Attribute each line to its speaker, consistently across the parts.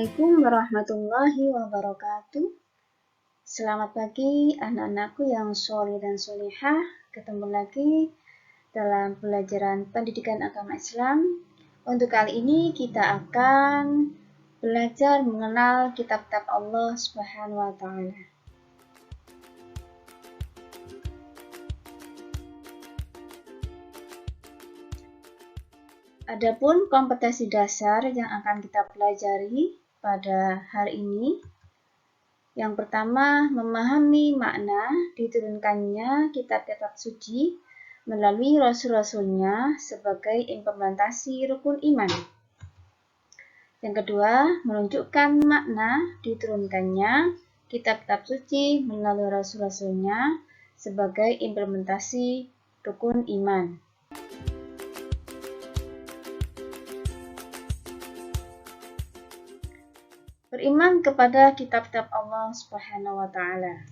Speaker 1: Assalamualaikum warahmatullahi wabarakatuh. Selamat pagi anak-anakku yang sholih dan sholihah. Ketemu lagi dalam pelajaran pendidikan agama Islam. Untuk kali ini kita akan belajar mengenal kitab-kitab Allah Subhanahu wa Ta'ala. Adapun kompetensi dasar yang akan kita pelajari pada hari ini, yang pertama, memahami makna diturunkannya kitab-kitab suci melalui rasul-rasulnya sebagai implementasi rukun iman. Yang kedua, menunjukkan makna diturunkannya kitab-kitab suci melalui rasul-rasulnya sebagai implementasi rukun iman. Beriman kepada kitab-kitab Allah Subhanahu wa Ta'ala.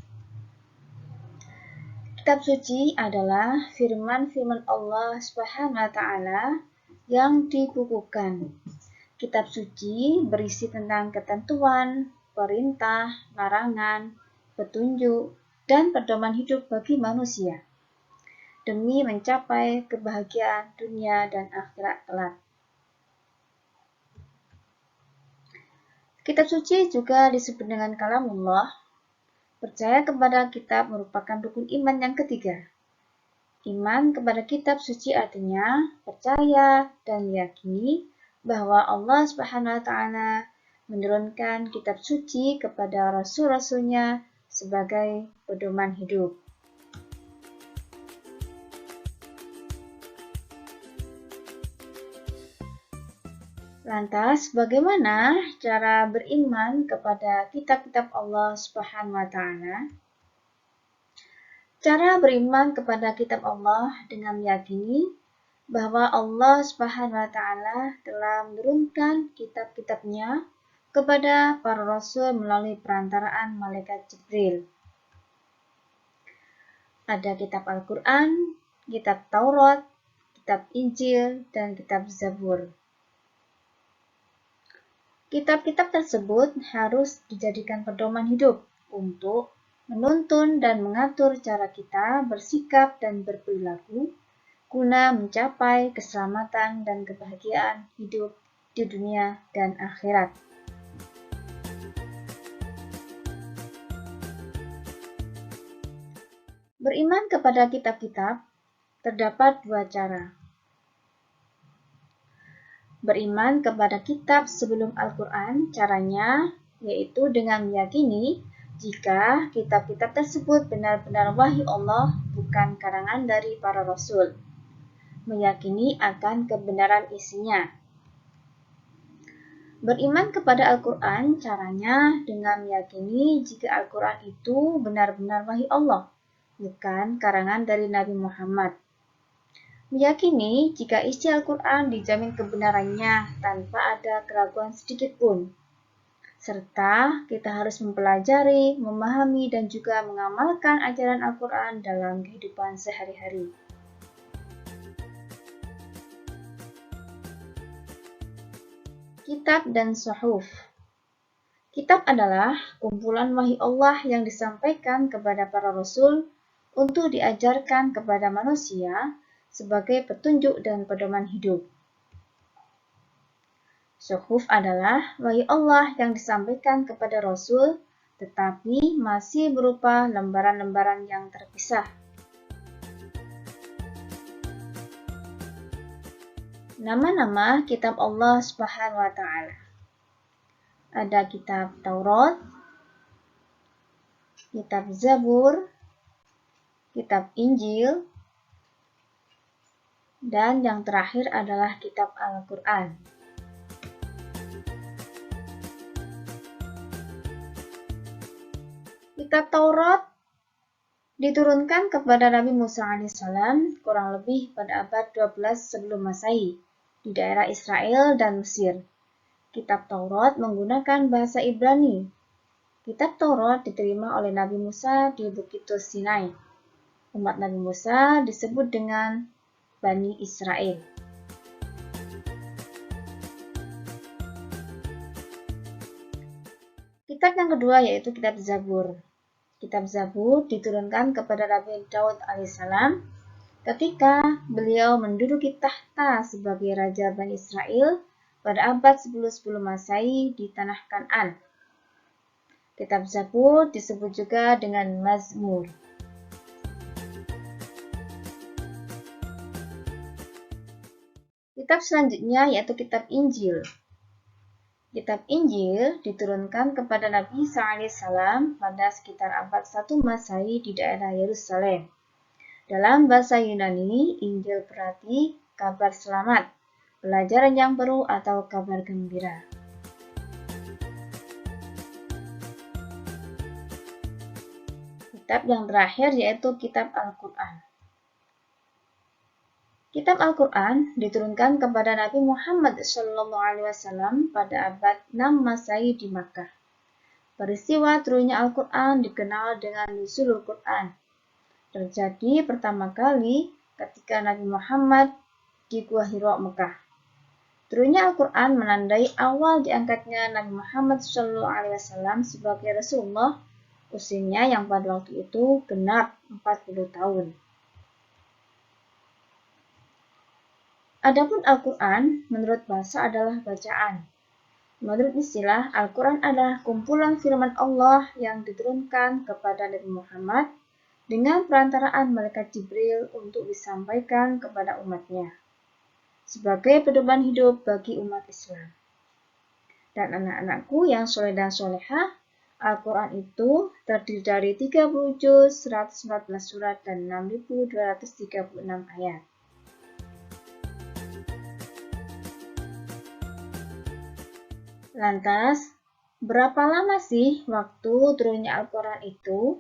Speaker 1: Kitab suci adalah firman-firman Allah Subhanahu wa Ta'ala yang dibukukan. Kitab suci berisi tentang ketentuan, perintah, larangan, petunjuk, dan pedoman hidup bagi manusia demi mencapai kebahagiaan dunia dan akhirat kelak. Kitab suci juga disebut dengan kalamullah. Percaya kepada kitab merupakan rukun iman yang ketiga. Iman kepada kitab suci artinya percaya dan meyakini bahwa Allah Subhanahu wa Ta'ala menurunkan kitab suci kepada rasul-rasulnya sebagai pedoman hidup. Lantas, bagaimana cara beriman kepada kitab-kitab Allah Subhanahu wa Ta'ala? Cara beriman kepada kitab Allah dengan meyakini bahwa Allah Subhanahu wa Ta'ala telah menurunkan kitab-kitabnya kepada para rasul melalui perantaraan malaikat Jibril. Ada kitab Al-Quran, kitab Taurat, kitab Injil, dan kitab Zabur. Kitab-kitab tersebut harus dijadikan pedoman hidup untuk menuntun dan mengatur cara kita bersikap dan berperilaku guna mencapai keselamatan dan kebahagiaan hidup di dunia dan akhirat. Beriman kepada kitab-kitab terdapat dua cara. Beriman kepada kitab sebelum Al-Quran, caranya yaitu dengan meyakini jika kitab-kitab tersebut benar-benar wahyu Allah, bukan karangan dari para rasul. Meyakini akan kebenaran isinya. Beriman kepada Al-Quran, caranya dengan meyakini jika Al-Quran itu benar-benar wahyu Allah, bukan karangan dari Nabi Muhammad. Meyakini jika isi Al-Quran dijamin kebenarannya tanpa ada keraguan sedikit pun. Serta kita harus mempelajari, memahami, dan juga mengamalkan ajaran Al-Quran dalam kehidupan sehari-hari. Kitab dan Suhuf. Kitab adalah kumpulan wahyu Allah yang disampaikan kepada para rasul untuk diajarkan kepada manusia sebagai petunjuk dan pedoman hidup. Suhuf adalah wahyu Allah yang disampaikan kepada Rasul, tetapi masih berupa lembaran-lembaran yang terpisah. Nama-nama kitab Allah Subhanahu wa Ta'ala. Ada kitab Taurat, kitab Zabur, kitab Injil, dan yang terakhir adalah kitab Al-Quran. Kitab Taurat diturunkan kepada Nabi Musa alaihissalam kurang lebih pada abad 12 sebelum Masehi di daerah Israel dan Mesir. Kitab Taurat menggunakan bahasa Ibrani. Kitab Taurat diterima oleh Nabi Musa di Bukit Sinai. Umat Nabi Musa disebut dengan Bani Israel. Kitab yang kedua yaitu kitab Zabur. Kitab Zabur diturunkan kepada Nabi Daud alaihissalam ketika beliau menduduki tahta sebagai Raja Bani Israel pada abad 10 sebelum Masehi di tanah Kan'an. Kitab Zabur disebut juga dengan Mazmur. Kitab selanjutnya yaitu kitab Injil. Kitab Injil diturunkan kepada Nabi Isa alaihissalam pada sekitar abad 1 Masehi di daerah Yerusalem. Dalam bahasa Yunani, Injil berarti kabar selamat, pelajaran yang baru atau kabar gembira. Kitab yang terakhir yaitu kitab Al-Quran. Kitab Al-Quran diturunkan kepada Nabi Muhammad SAW pada abad 6 Masehi di Makkah. Peristiwa turunnya Al-Quran dikenal dengan Nuzulul Quran. Terjadi pertama kali ketika Nabi Muhammad di Gua Hira, Mekah. Turunnya Al-Quran menandai awal diangkatnya Nabi Muhammad SAW sebagai Rasulullah, usianya yang pada waktu itu genap 40 tahun. Adapun Al-Quran menurut bahasa adalah bacaan. Menurut istilah, Al-Quran adalah kumpulan firman Allah yang diturunkan kepada Nabi Muhammad dengan perantaraan malaikat Jibril untuk disampaikan kepada umatnya sebagai pedoman hidup bagi umat Islam. Dan anak-anakku yang soleh dan solehah, Al-Quran itu terdiri dari 30 juz, 114 surat, dan 6.236 ayat. Lantas, berapa lama sih waktu turunnya Al-Quran itu?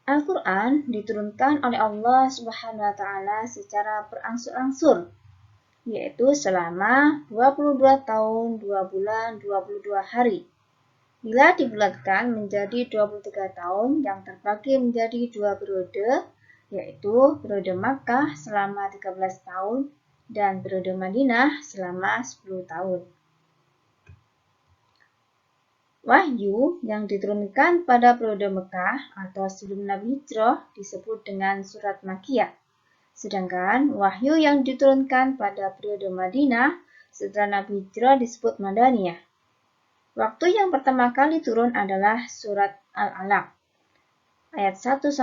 Speaker 1: Al-Quran diturunkan oleh Allah Subhanahu wa Ta'ala secara berangsur-angsur, yaitu selama 22 tahun, 2 bulan, 22 hari. Bila dibulatkan menjadi 23 tahun yang terbagi menjadi 2 periode, yaitu periode Makkah selama 13 tahun dan periode Madinah selama 10 tahun. Wahyu yang diturunkan pada periode Mekah atau sebelum Nabi Hijrah disebut dengan surat Makkiyah. Sedangkan wahyu yang diturunkan pada periode Madinah setelah Nabi Hijrah disebut Madaniyah. Waktu yang pertama kali turun adalah surat Al-Alaq ayat 1-5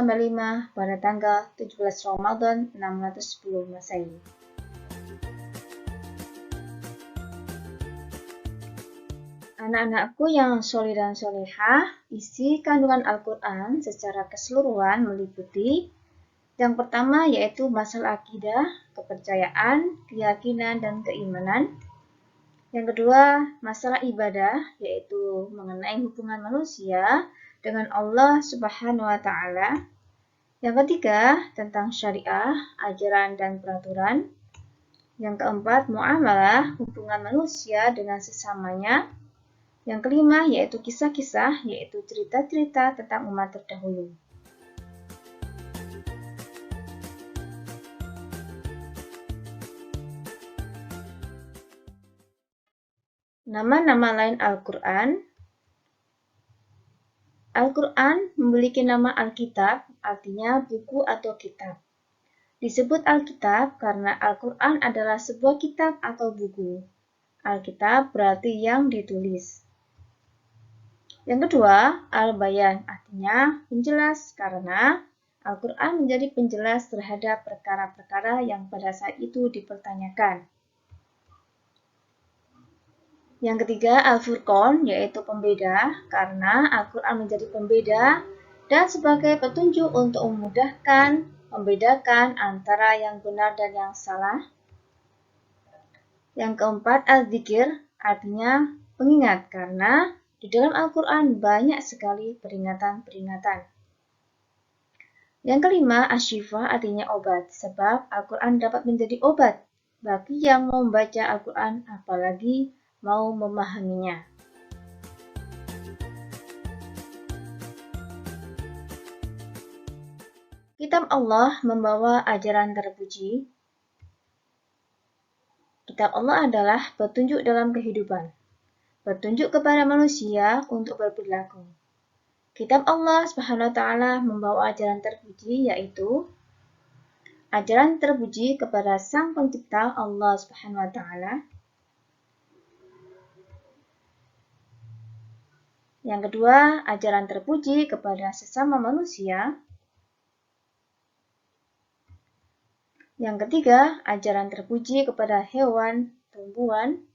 Speaker 1: pada tanggal 17 Ramadan 610 Masehi. Anak-anakku yang soleh dan solehah, isi kandungan Al-Quran secara keseluruhan meliputi yang pertama yaitu masalah akidah, kepercayaan, keyakinan, dan keimanan. Yang kedua, masalah ibadah, yaitu mengenai hubungan manusia dengan Allah Subhanahu wa Ta'ala. Yang ketiga, tentang syariah, ajaran, dan peraturan. Yang keempat, muamalah, hubungan manusia dengan sesamanya. Yang kelima, yaitu kisah-kisah, yaitu cerita-cerita tentang umat terdahulu. Nama-nama lain Al-Quran. Al-Quran memiliki nama Alkitab, artinya buku atau kitab. Disebut Alkitab karena Al-Quran adalah sebuah kitab atau buku. Alkitab berarti yang ditulis. Yang kedua, Al-Bayan artinya penjelas karena Al-Quran menjadi penjelas terhadap perkara-perkara yang pada saat itu dipertanyakan. Yang ketiga, Al-Furqan yaitu pembeda karena Al-Quran menjadi pembeda dan sebagai petunjuk untuk memudahkan membedakan antara yang benar dan yang salah. Yang keempat, Al-Dzikir artinya pengingat karena di dalam Al-Quran banyak sekali peringatan-peringatan. Yang kelima, Asy-Syifa artinya obat, sebab Al-Quran dapat menjadi obat bagi yang mau membaca Al-Quran, apalagi mau memahaminya. Kitab Allah membawa ajaran terpuji. Kitab Allah adalah petunjuk dalam kehidupan. petunjuk kepada manusia untuk berperilaku. Kitab Allah Subhanahu wa taala membawa ajaran terpuji, yaitu ajaran terpuji kepada Sang Pencipta Allah Subhanahu wa taala. Yang kedua, ajaran terpuji kepada sesama manusia. Yang ketiga, ajaran terpuji kepada hewan, tumbuhan.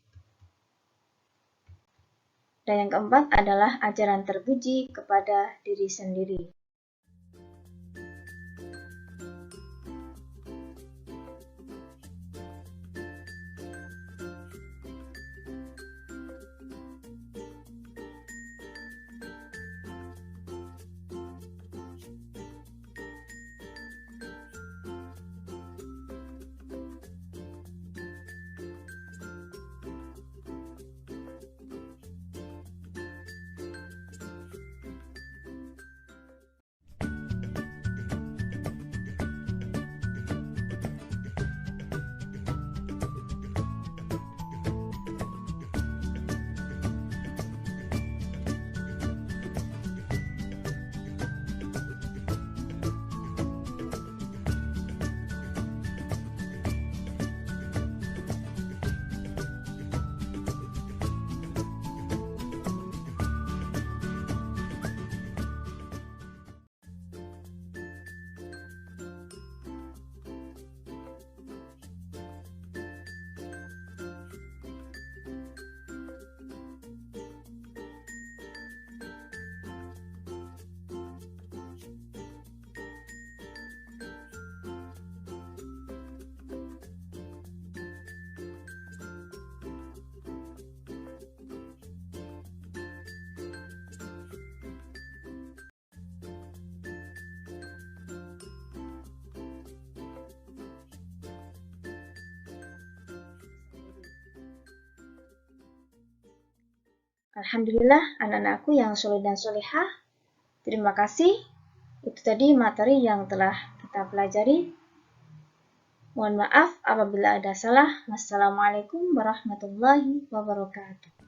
Speaker 1: Dan yang keempat adalah ajaran terpuji kepada diri sendiri. Alhamdulillah, anak-anakku yang soleh dan solehah, terima kasih. Itu tadi materi yang telah kita pelajari. Mohon maaf apabila ada salah. Wassalamualaikum warahmatullahi wabarakatuh.